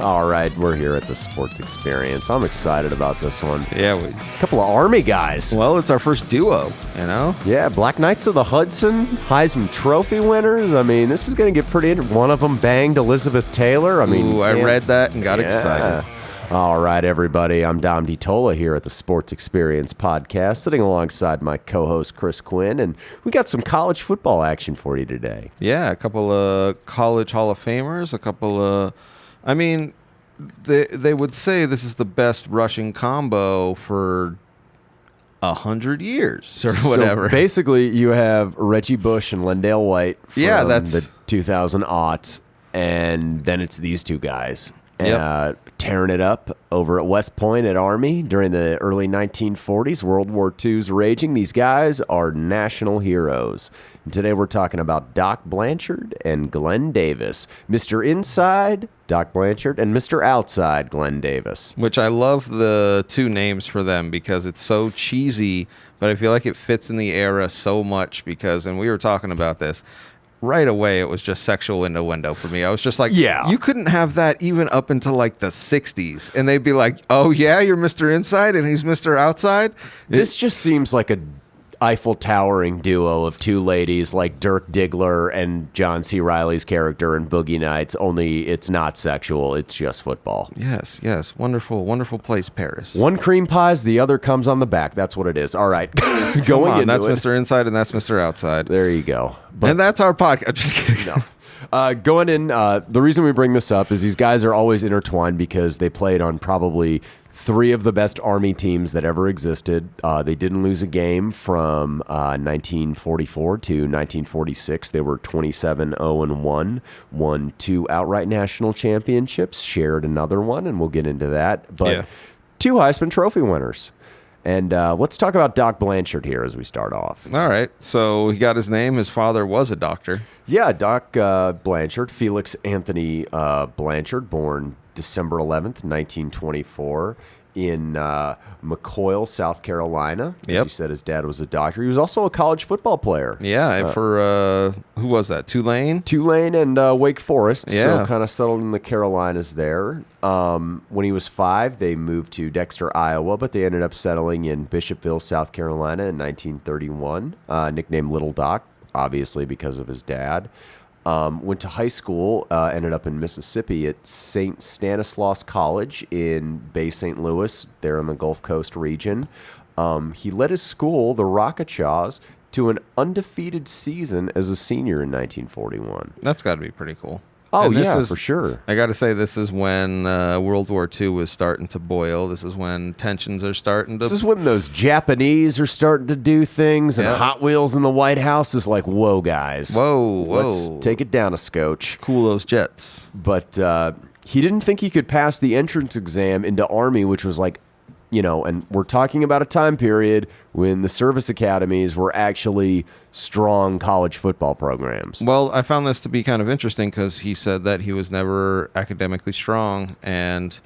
All right, we're here at the Sports Experience. I'm excited about this one. Yeah, A couple of Army guys. well, it's our first duo, you know? Yeah, Black Knights of the Hudson, Heisman Trophy winners. I mean, this is going to get pretty interesting. One of them banged Elizabeth Taylor. I read that and got excited. All right, everybody. I'm Dom DiTolla here at the Sports Experience podcast, sitting alongside my co-host Chris Quinn, and we got some college football action for you today. Yeah, a couple of college Hall of Famers, a couple of... I mean, they would say this is the best rushing combo for 100 years or whatever. So basically, you have Reggie Bush and Lendale White from the 2000 aughts, and then it's these two guys. Tearing it up over at West Point at Army during the early 1940s. World War II's raging. These guys are national heroes. And today we're talking about Doc Blanchard and Glenn Davis. Mr. Inside, Doc Blanchard, and Mr. Outside, Glenn Davis. Which I love the two names for them because it's so cheesy, but I feel like it fits in the era so much because, and we were talking about this, right away, it was just sexual innuendo for me. I was just like, you couldn't have that even up until like the 60s. And they'd be like, oh, yeah, you're Mr. Inside and he's Mr. Outside? This just seems like a Eiffel Towering duo of two ladies like Dirk Diggler and John C. Reilly's character in Boogie Nights, only it's not sexual. It's just football. Yes. Wonderful, wonderful place, Paris. One cream pies, the other comes on the back. That's what it is. All right. That's Mr. Inside and that's Mr. Outside. There you go. And that's our podcast. Just kidding. No. Going in, the reason we bring this up is these guys are always intertwined because they played on probably three of the best Army teams that ever existed. They didn't lose a game from 1944 to 1946. They were 27-0-1, won two outright national championships, shared another one, and we'll get into that. But two Heisman Trophy winners. And let's talk about Doc Blanchard here as we start off. All right. So he got his name. His father was a doctor. Yeah, Doc Blanchard, Felix Anthony Blanchard, born December 11th, 1924, in McCoyle, South Carolina. As you said, his dad was a doctor. He was also a college football player. Yeah, for, who was that, Tulane? Tulane and Wake Forest, yeah. So kind of settled in the Carolinas there. When he was 5, they moved to Dexter, Iowa, but they ended up settling in Bishopville, South Carolina in 1931, nicknamed Little Doc, obviously because of his dad. Went to high school, ended up in Mississippi at St. Stanislaus College in Bay St. Louis, there in the Gulf Coast region. He led his school, the Rocketshaws, to an undefeated season as a senior in 1941. That's got to be pretty cool. Oh, yeah, for sure. I got to say, this is when World War II was starting to boil. This is when tensions are starting to... This is when those Japanese are starting to do things, and Hot Wheels in the White House is like, whoa, guys. Whoa. Let's take it down a scotch. Cool those jets. But he didn't think he could pass the entrance exam into Army, which was like, and we're talking about a time period when the service academies were actually strong college football programs. Well, I found this to be kind of interesting because he said that he was never academically strong and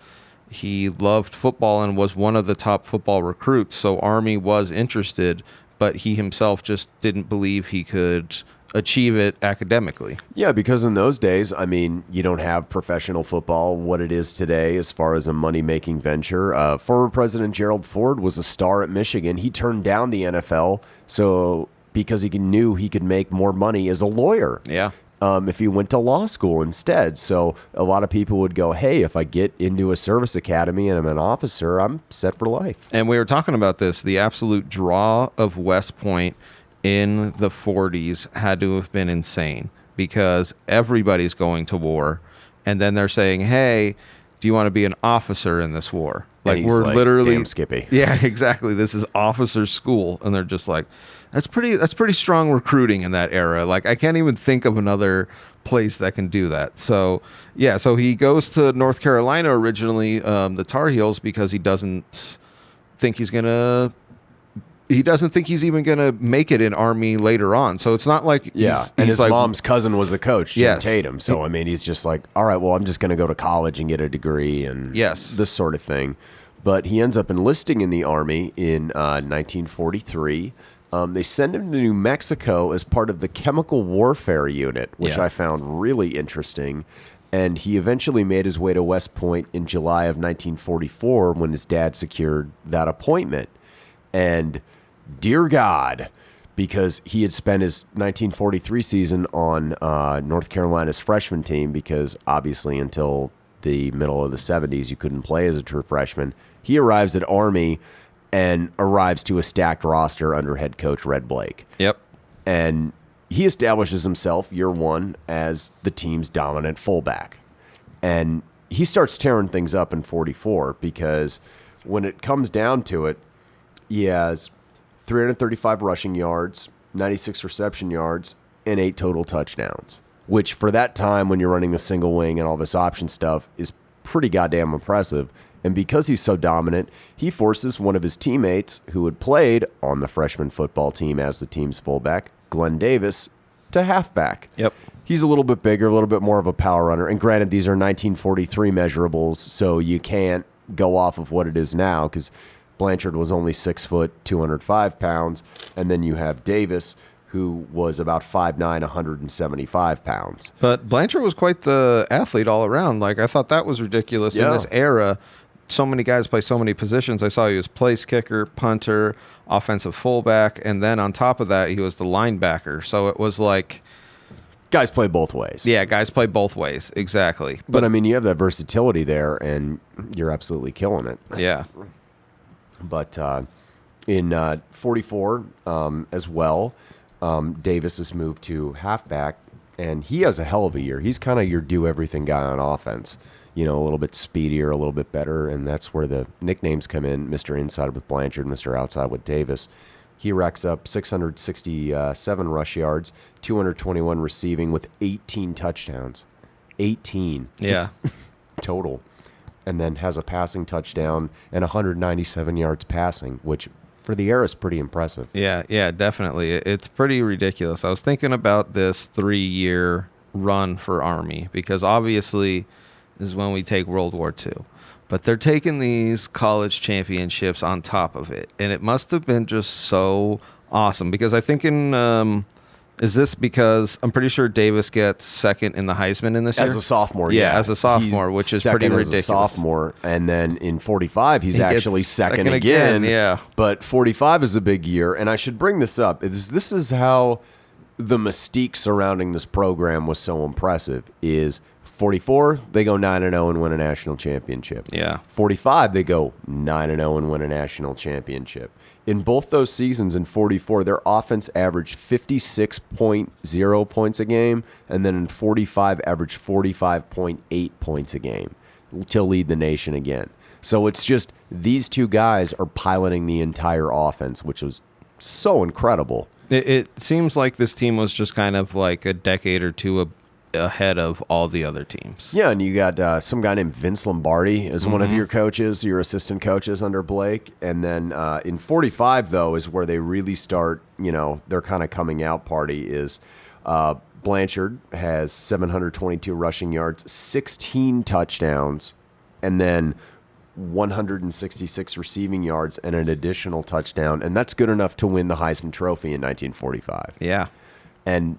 he loved football and was one of the top football recruits. So Army was interested, but he himself just didn't believe he could achieve it academically. Yeah, because in those days, I mean, you don't have professional football what it is today as far as a money-making venture. Former President Gerald Ford was a star at Michigan. He turned down the NFL because he knew he could make more money as a lawyer. Yeah. If he went to law school instead. So a lot of people would go, hey, if I get into a service academy and I'm an officer, I'm set for life. And we were talking about this, the absolute draw of West Point in the 40s had to have been insane because everybody's going to war. And then they're saying, hey, do you want to be an officer in this war? Like, we're literally... Damn Skippy. Yeah, exactly. This is officer school. And they're just like, that's pretty strong recruiting in that era. Like, I can't even think of another place that can do that. So, yeah, so he goes to North Carolina originally, the Tar Heels, because he doesn't think he's even going to make it in Army later on. So it's not like and his like, mom's cousin was the coach, Jim Tatum. So, I mean, he's just like, all right, well, I'm just going to go to college and get a degree and this sort of thing. But he ends up enlisting in the Army in 1943. They send him to New Mexico as part of the Chemical Warfare Unit, which I found really interesting. And he eventually made his way to West Point in July of 1944 when his dad secured that appointment. And dear God, because he had spent his 1943 season on North Carolina's freshman team, because obviously until the middle of the 70s you couldn't play as a true freshman. He arrives at Army and arrives to a stacked roster under head coach Red Blake. Yep. And he establishes himself year one as the team's dominant fullback. And he starts tearing things up in 44 because when it comes down to it, he has 335 rushing yards, 96 reception yards, and 8 total touchdowns, which for that time when you're running the single wing and all this option stuff is pretty goddamn impressive. And because he's so dominant, he forces one of his teammates who had played on the freshman football team as the team's fullback, Glenn Davis, to halfback. Yep. He's a little bit bigger, a little bit more of a power runner. And granted, these are 1943 measurables, so you can't go off of what it is now because Blanchard was only 6 foot, 205 pounds. And then you have Davis, who was about 5'9", 175 pounds. But Blanchard was quite the athlete all around. Like, I thought that was ridiculous in this era. So many guys play so many positions. I saw he was place kicker, punter, offensive fullback, and then on top of that, he was the linebacker. So it was like... Guys play both ways. Yeah, guys play both ways. Exactly. But I mean, you have that versatility there, and you're absolutely killing it. Yeah. But in 44 as well, Davis is moved to halfback, and he has a hell of a year. He's kind of your do-everything guy on offense. You know, a little bit speedier, a little bit better, and that's where the nicknames come in. Mr. Inside with Blanchard, Mr. Outside with Davis. He racks up 667 rush yards, 221 receiving with 18 touchdowns. 18. Yeah. Total. And then has a passing touchdown and 197 yards passing, which for the era is pretty impressive. Yeah, definitely. It's pretty ridiculous. I was thinking about this 3-year run for Army because obviously this is when we take World War II. But they're taking these college championships on top of it. And it must have been just so awesome because I think is this because I'm pretty sure Davis gets second in the Heisman in this year? As a sophomore, yeah. As a sophomore, which is pretty ridiculous. As a sophomore, and then in 45, he's actually second again. Yeah. But 45 is a big year, and I should bring this up. This is how the mystique surrounding this program was so impressive is 44, they go 9-0 and win a national championship. Yeah. 45, they go 9-0 and win a national championship. In both those seasons, in 44, their offense averaged 56.0 points a game, and then in 45, averaged 45.8 points a game to lead the nation again. So it's just these two guys are piloting the entire offense, which was so incredible. It seems like this team was just kind of like a decade or two ahead of all the other teams. Yeah, and you got some guy named Vince Lombardi as one of your coaches, your assistant coaches under Blake. And then in 45, though, is where they really start, their kind of coming out party is Blanchard has 722 rushing yards, 16 touchdowns, and then 166 receiving yards and an additional touchdown. And that's good enough to win the Heisman Trophy in 1945. Yeah. And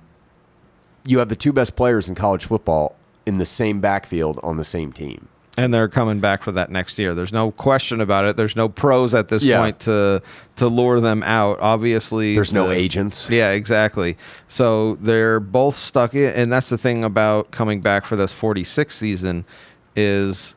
you have the two best players in college football in the same backfield on the same team. And they're coming back for that next year. There's no question about it. There's no pros at this point to lure them out. Obviously, there's no agents. Yeah, exactly. So they're both stuck in, and that's the thing about coming back for this 46 season is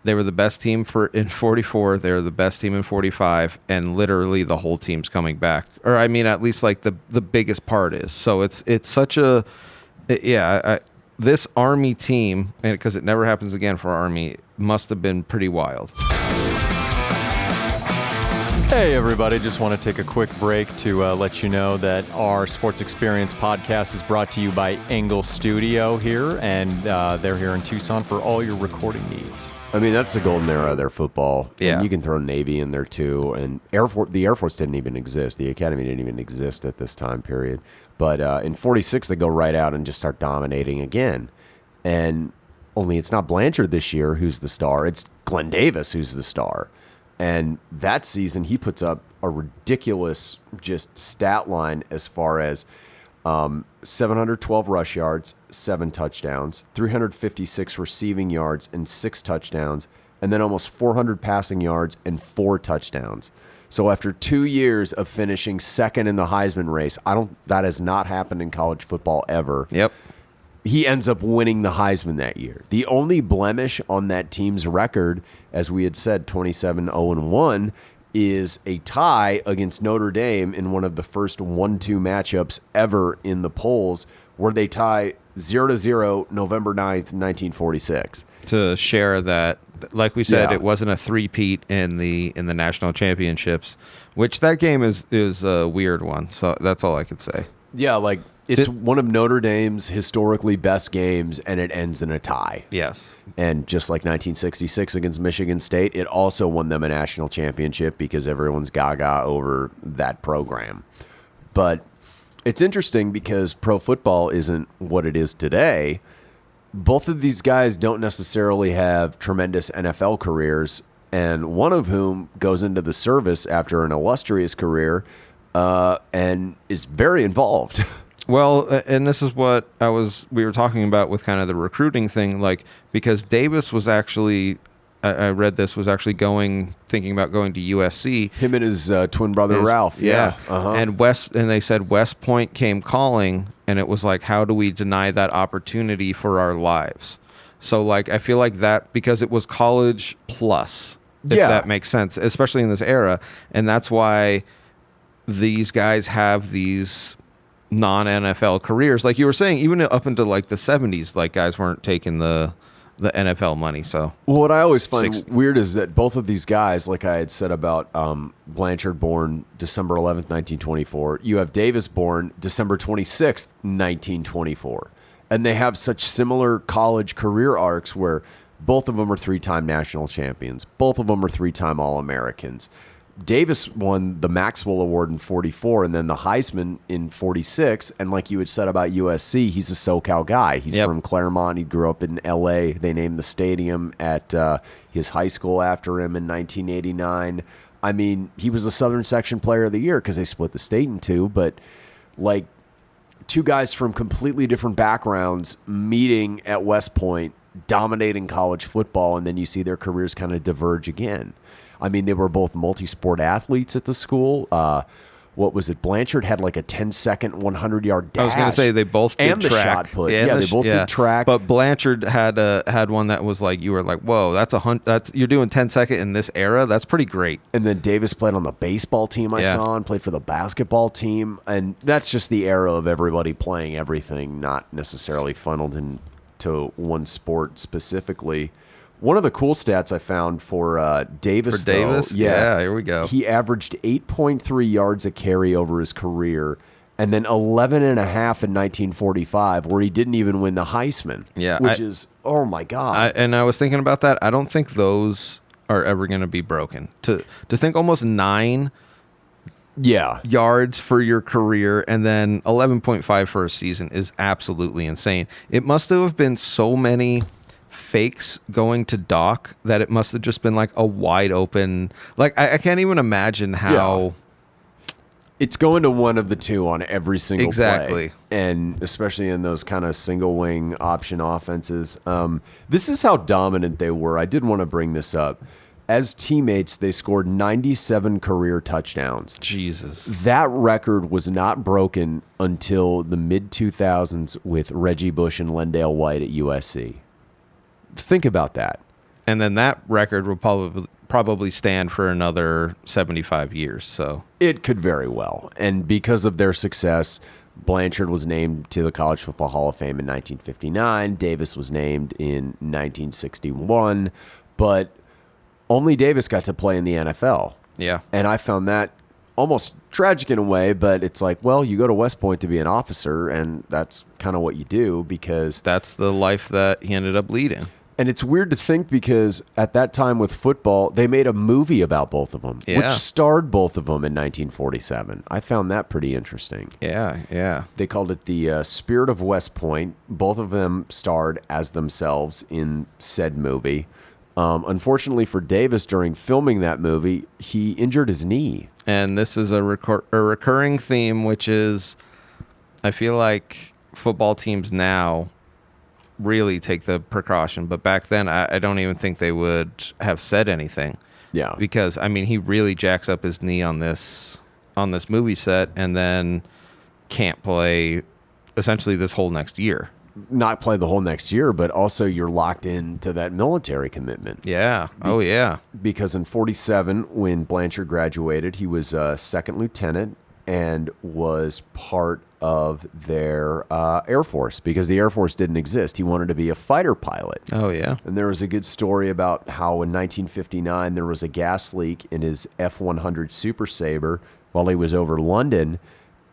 they were the best team in 44. They were the best team in 45, and literally the whole team's coming back. Or I mean, at least like the biggest part is. So it's such a this Army team, and because it never happens again for Army, must have been pretty wild. Hey everybody, just want to take a quick break to let you know that our Sports Experience podcast is brought to you by Engle Studio here, and they're here in Tucson for all your recording needs. I mean, that's the golden era of their football. Yeah. And you can throw Navy in there too. And the Air Force didn't even exist. The Academy didn't even exist at this time period. But in 46, they go right out and just start dominating again. And only it's not Blanchard this year who's the star. It's Glenn Davis who's the star. And that season, he puts up a ridiculous just stat line as far as 712 rush yards, 7 touchdowns, 356 receiving yards, and 6 touchdowns, and then almost 400 passing yards and 4 touchdowns. So after 2 years of finishing second in the Heisman race, that has not happened in college football ever. Yep. He ends up winning the Heisman that year. The only blemish on that team's record, as we had said, 27-0-1, is a tie against Notre Dame in one of the first 1-2 matchups ever in the polls, where they tie 0-0 November 9th, 1946. To share that, like we said, Yeah. it wasn't a three-peat in the national championships, which that game is a weird one. So that's all I could say. Yeah, like it's one of Notre Dame's historically best games, and it ends in a tie. Yes. And just like 1966 against Michigan State, it also won them a national championship because everyone's gaga over that program. But it's interesting because pro football isn't what it is today. Both of these guys don't necessarily have tremendous NFL careers, and one of whom goes into the service after an illustrious career and is very involved. Well, and this is what we were talking about with kind of the recruiting thing, like, because Davis was actually, I read this, was actually thinking about going to USC. Him and his twin brother Ralph. Yeah. Uh-huh. And they said West Point came calling, and it was like, how do we deny that opportunity for our lives? So, like, I feel like that, because it was college plus, if that makes sense, especially in this era. And that's why these guys have these non-NFL careers. Like you were saying, even up into like the 70s, like guys weren't taking the NFL money. So what I always find weird is that both of these guys, like I had said about Blanchard, born December 11th, 1924, you have Davis, born December 26th, 1924, and they have such similar college career arcs where both of them are 3-time national champions, both of them are 3-time All-Americans. Davis won the Maxwell Award in 44 and then the Heisman in 46. And like you had said about USC, he's a SoCal guy. He's from Claremont. He grew up in L.A. They named the stadium at his high school after him in 1989. I mean, he was the Southern Section Player of the Year because they split the state in two. But like two guys from completely different backgrounds meeting at West Point, dominating college football, and then you see their careers kind of diverge again. I mean, they were both multi-sport athletes at the school. What was it? Blanchard had like a 10-second, 100-yard dash. I was going to say they both did and track. The shot put. Yeah, they both did track. But Blanchard had one that was like, you were like, whoa, you're doing 10-second in this era. That's pretty great. And then Davis played on the baseball team I saw and played for the basketball team. And that's just the era of everybody playing everything, not necessarily funneled into one sport specifically. One of the cool stats I found for Davis, yeah, here we go. He averaged 8.3 yards a carry over his career, and then 11 and a half in 1945, where he didn't even win the Heisman. Yeah, which is, oh my God. And I was thinking about that. I don't think those are ever going to be broken. To think almost 9 yards for your career and then 11.5 for a season is absolutely insane. It must have been so many fakes going to Doc that it must have just been like a wide open, like I can't even imagine how it's going to one of the two on every single exactly play, and especially in those kind of single wing option offenses. This is how dominant they were. I did want to bring this up. As teammates, they scored 97 career touchdowns. Jesus. That record was not broken until the mid-2000s with Reggie Bush and Lendale White at USC. Think about that. And then that record will probably stand for another 75 years. So it could very well. And because of their success, Blanchard was named to the College Football Hall of Fame in 1959. Davis was named in 1961. But only Davis got to play in the NFL. Yeah. And I found that almost tragic in a way, but it's like, well, you go to West Point to be an officer, and that's kind of what you do because that's the life that he ended up leading. And it's weird to think because at that time with football, they made a movie about both of them, which starred both of them in 1947. I found that pretty interesting. Yeah. They called it The Spirit of West Point. Both of them starred as themselves in said movie. Unfortunately for Davis, during filming that movie, he injured his knee. And this is a recurring theme, which is I feel like football teams now really take the precaution, but back then I don't even think they would have said anything. Yeah. Because I mean, he really jacks up his knee on this movie set, and then can't play essentially this whole next year. Not play the whole next year, but also you're locked into that military commitment. Yeah. Oh yeah. Because in 47, when Blanchard graduated, he was a second lieutenant and was part of their Air Force, because the Air Force didn't exist. He wanted to be a fighter pilot. Oh yeah. And there was a good story about how in 1959 there was a gas leak in his F-100 Super Sabre while he was over London.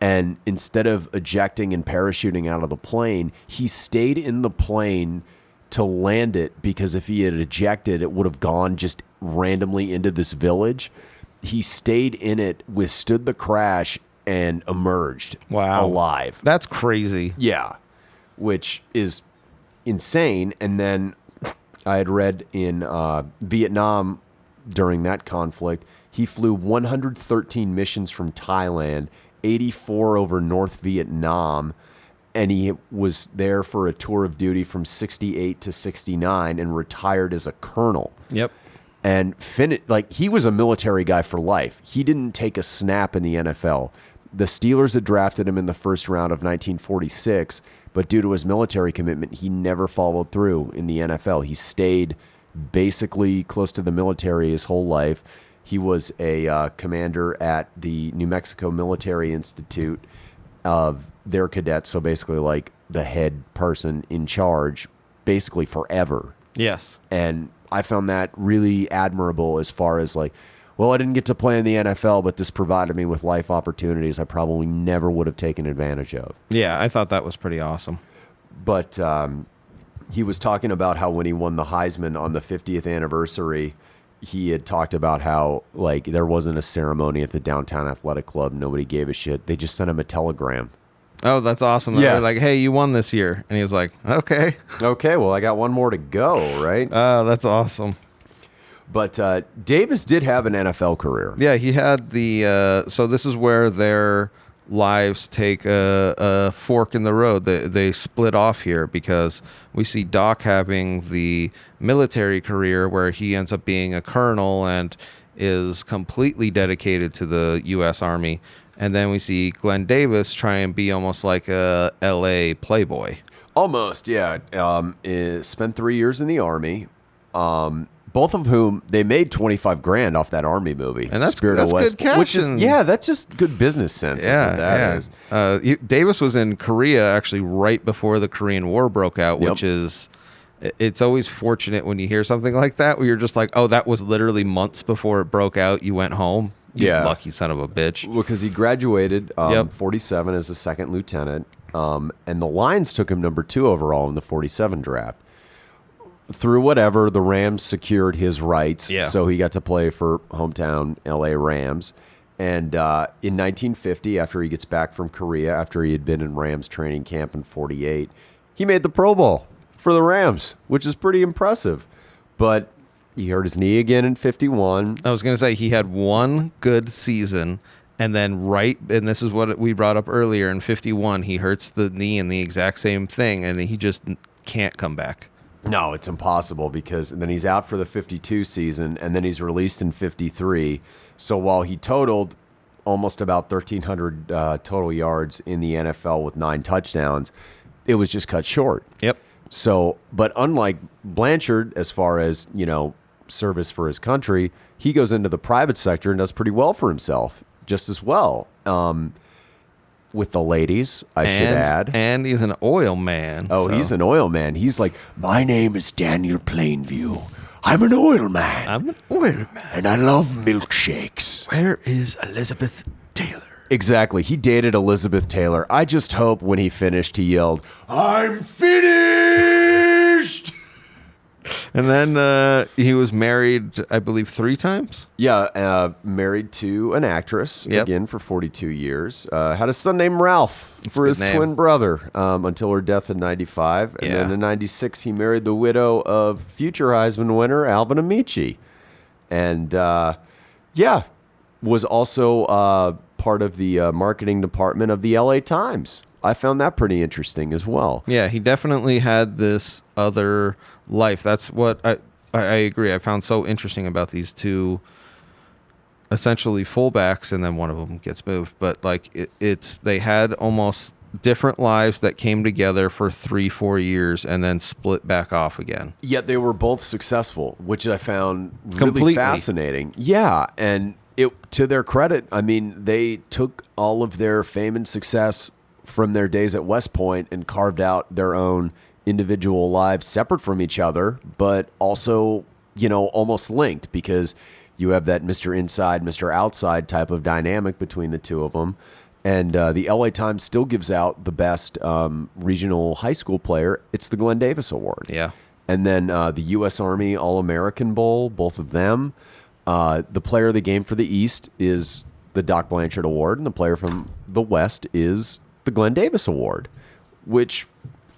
And instead of ejecting and parachuting out of the plane, he stayed in the plane to land it, because if he had ejected, it would have gone just randomly into this village. He stayed in it, withstood the crash, and emerged alive. That's crazy. Yeah, which is insane. And then I had read in Vietnam during that conflict, he flew 113 missions from Thailand, 84 over North Vietnam, and he was there for a tour of duty from 68 to 69 and retired as a colonel. Yep. And he was a military guy for life. He didn't take a snap in the NFL. The Steelers had drafted him in the first round of 1946, but due to his military commitment, he never followed through in the NFL. He stayed basically close to the military his whole life. He was a commander at the New Mexico Military Institute of their cadets, so basically like the head person in charge, basically forever. Yes. And I found that really admirable as far as like, well, I didn't get to play in the NFL, but this provided me with life opportunities I probably never would have taken advantage of. Yeah, I thought that was pretty awesome. But he was talking about how when he won the Heisman on the 50th anniversary, he had talked about how like there wasn't a ceremony at the downtown athletic club. Nobody gave a shit. They just sent him a telegram. Oh, that's awesome. Yeah. They're like, hey, you won this year. And he was like, okay. Okay, well, I got one more to go, right? Oh, that's awesome. But Davis did have an NFL career. Yeah, he had the so this is where their lives take a fork in the road. They split off here, because we see Doc having the military career where he ends up being a colonel and is completely dedicated to the U.S. Army. And then we see Glenn Davis try and be almost like a L.A. playboy. Almost, yeah. Spent 3 years in the Army. Both of whom they made $25,000 off that Army movie, and that's Spirit of West, good cash, which is that's just good business sense. Yeah, is what that is. Davis was in Korea actually right before the Korean War broke out, which is, it's always fortunate when you hear something like that where you're just like, oh, that was literally months before it broke out. You went home. You lucky son of a bitch. Well, because he graduated 47 as a second lieutenant, and the Lions took him number 2 overall in the 47 draft. Through whatever, the Rams secured his rights, so he got to play for hometown LA Rams. And in 1950, after he gets back from Korea, after he had been in Rams training camp in 48, he made the Pro Bowl for the Rams, which is pretty impressive. But he hurt his knee again in 51. I was going to say he had one good season, and then and this is what we brought up earlier, in 51, he hurts the knee in the exact same thing, and he just can't come back. No, it's impossible, because then he's out for the 52 season, and then he's released in 53. So while he totaled almost about 1,300 total yards in the NFL with 9 touchdowns, it was just cut short. Yep. So, but unlike Blanchard, as far as, service for his country, he goes into the private sector and does pretty well for himself, just as well. With the ladies, I should add. And he's an oil man. Oh, he's an oil man. He's like, my name is Daniel Plainview. I'm an oil man. And I love milkshakes. Where is Elizabeth Taylor? Exactly. He dated Elizabeth Taylor. I just hope when he finished, he yelled, I'm finished! And then he was married, I believe, 3 times? Yeah, married to an actress, again, for 42 years. Had a son named Ralph for his twin brother until her death in 95. And then in 96, he married the widow of future Heisman winner Alvin Amici. And, was also part of the marketing department of the LA Times. I found that pretty interesting as well. Yeah, he definitely had this other life. That's what I agree. I found so interesting about these two essentially fullbacks, and then one of them gets moved. But like they had almost different lives that came together for 3-4 years and then split back off again. Yet they were both successful, which I found really Completely. fascinating. Yeah, and to their credit, I mean, they took all of their fame and success from their days at West Point and carved out their own individual lives separate from each other, but also, almost linked, because you have that Mr. Inside, Mr. Outside type of dynamic between the two of them. And the LA Times still gives out the best regional high school player. It's the Glenn Davis Award. Yeah. And then the U.S. Army All-American Bowl, both of them. The player of the game for the East is the Doc Blanchard Award, and the player from the West is the Glenn Davis Award, which,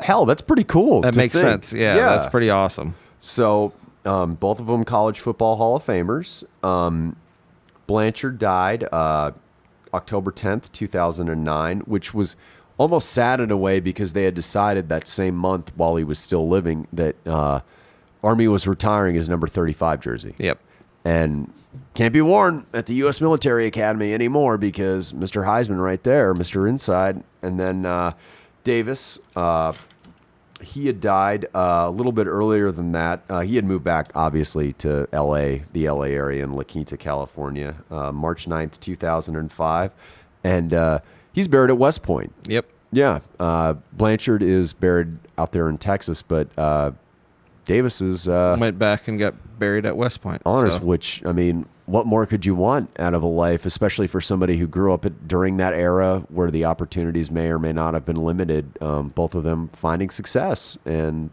hell, that's pretty cool. That makes sense. Yeah, that's pretty awesome. So both of them college football Hall of Famers. Blanchard died October 10th, 2009, which was almost sad in a way because they had decided that same month while he was still living that Army was retiring his number 35 jersey. Yep. And can't be worn at the U.S. Military Academy anymore because Mr. Heisman right there, Mr. Inside. And then Davis, he had died a little bit earlier than that. He had moved back, obviously, to L.A., the L.A. area in La Quinta, California, March 9th, 2005. And he's buried at West Point. Yep. Yeah. Blanchard is buried out there in Texas, but Davis is went back and got buried at West Point. honors, so. which, I mean, what more could you want out of a life, especially for somebody who grew up during that era where the opportunities may or may not have been limited, both of them finding success, and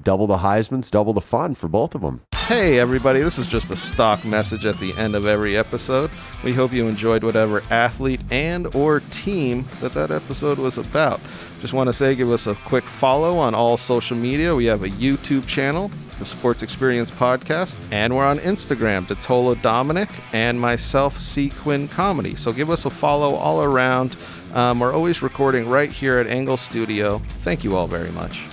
double the Heismans, double the fun for both of them. Hey everybody, this is just a stock message at the end of every episode. We hope you enjoyed whatever athlete and or team that episode was about. Just want to say, give us a quick follow on all social media. We have a YouTube channel, the Sports Experience Podcast, and we're on Instagram, DiTolla Dominic, and myself, C. Quinn Comedy. So give us a follow all around. We're always recording right here at Engle Studio. Thank you all very much.